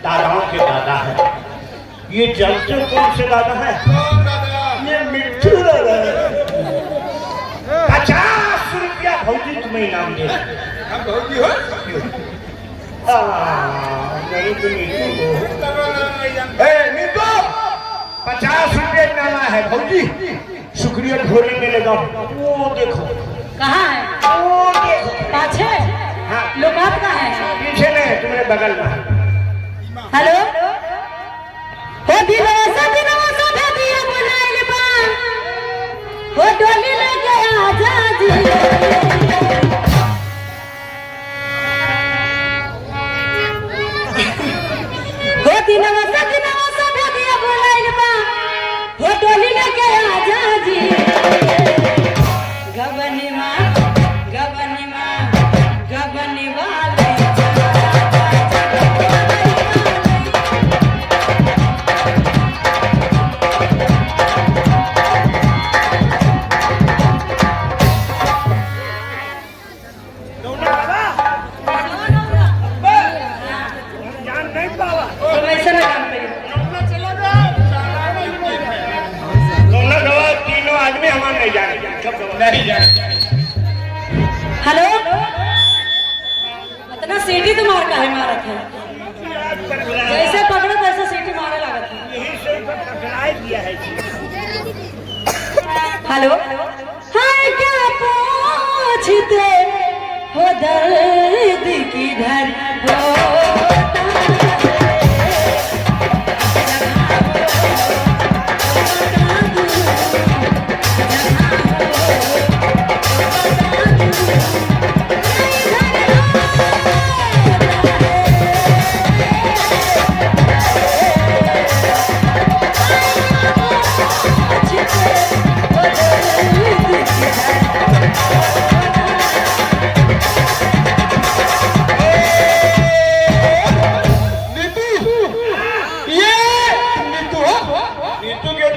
दादाओं के दादा है। ये जानते हो कौन से दादा है? ये मिट्टू दादा है। 50 रुपया भौजी तुम्हें इनाम दे। हम भौजी हो? नहीं तो नीतू 50 रुपये इनाम है भौजी। शुक्रिया ढोली में लगा। वो देखो कहाँ है? वो देखो पाछे हाँ लोकात का है? पीछे नहीं तुम्हारे बगल में। हेलो हो दिवसा दे दिया बुलाइल बा हो डोली लेके आजा जी हो दिवसा दे दिया बुलाइल बा हो डोली लेके आजा जी गबनी माँ वाले हेलो इतना सीटी तो मार का है मारत है जैसे पकड़ो वैसे सीटी मारे लागत है। यही से टकराई दिया है। हेलो हाय क्या पूछते हो दर्द किधर होता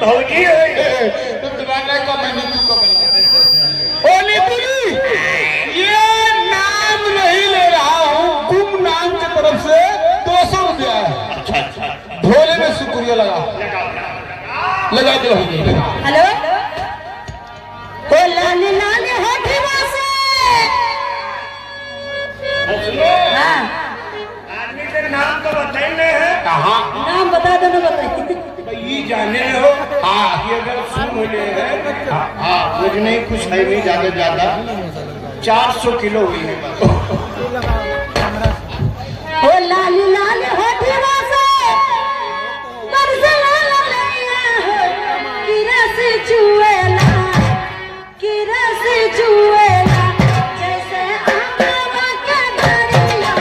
भौजी है तुम दीवाना को मैं नीतू को बना। ओ नीतू जी ये नाम नहीं ले रहा हूँ, गुम नाम की तरफ से 200 रुपया है। अच्छा भोले में शुक्रिया लगा दो। हेलो हो लाल लाल होठवा से हाँ आदमी के नाम तो बताइए है। कहाँ नाम बता दो ना बताइए ये जाने हो हाँ ये अगर सुन मुझे है हाँ मुझे नहीं कुछ है नहीं ज्यादा 400 किलो हुई है। हो लाल लाल होठवा से बरसला ललैया हो कि रस चुएला जैसे आमवा के दरिया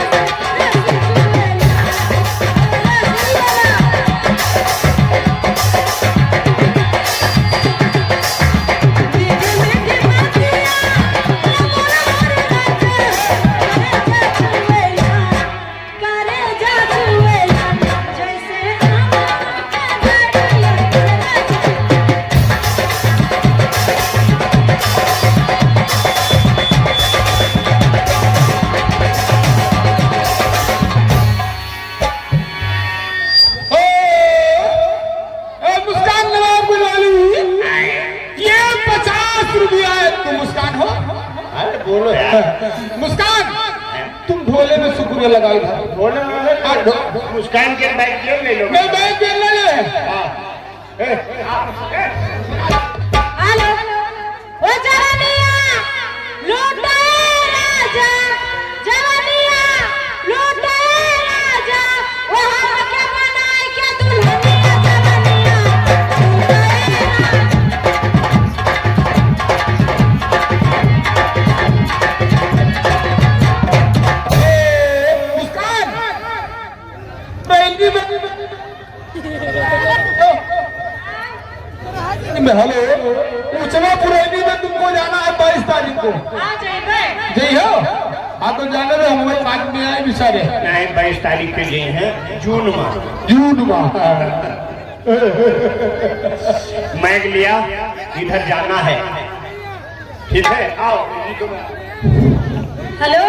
रस मुस्कान तुम भोले में शुक्रिया लगाई था। बोले मुस्कान के बैग क्यों ले लो? मैं बैग ले ले। हेलो ओ जवानिया लूटे राजा जवानिया लूटे राजा ओ हम के बनाए के दुल्हनिया जवानिया मुस्कान हेलो उचना पुरैनी में तुमको जाना है 22 तारीख को। जी हो हाँ तो जाने में हमारे पास में आए बिचारे नहीं 22 तारीख पे गए हैं जून माह मैग लिया इधर जाना है। ठीक है आओ। हेलो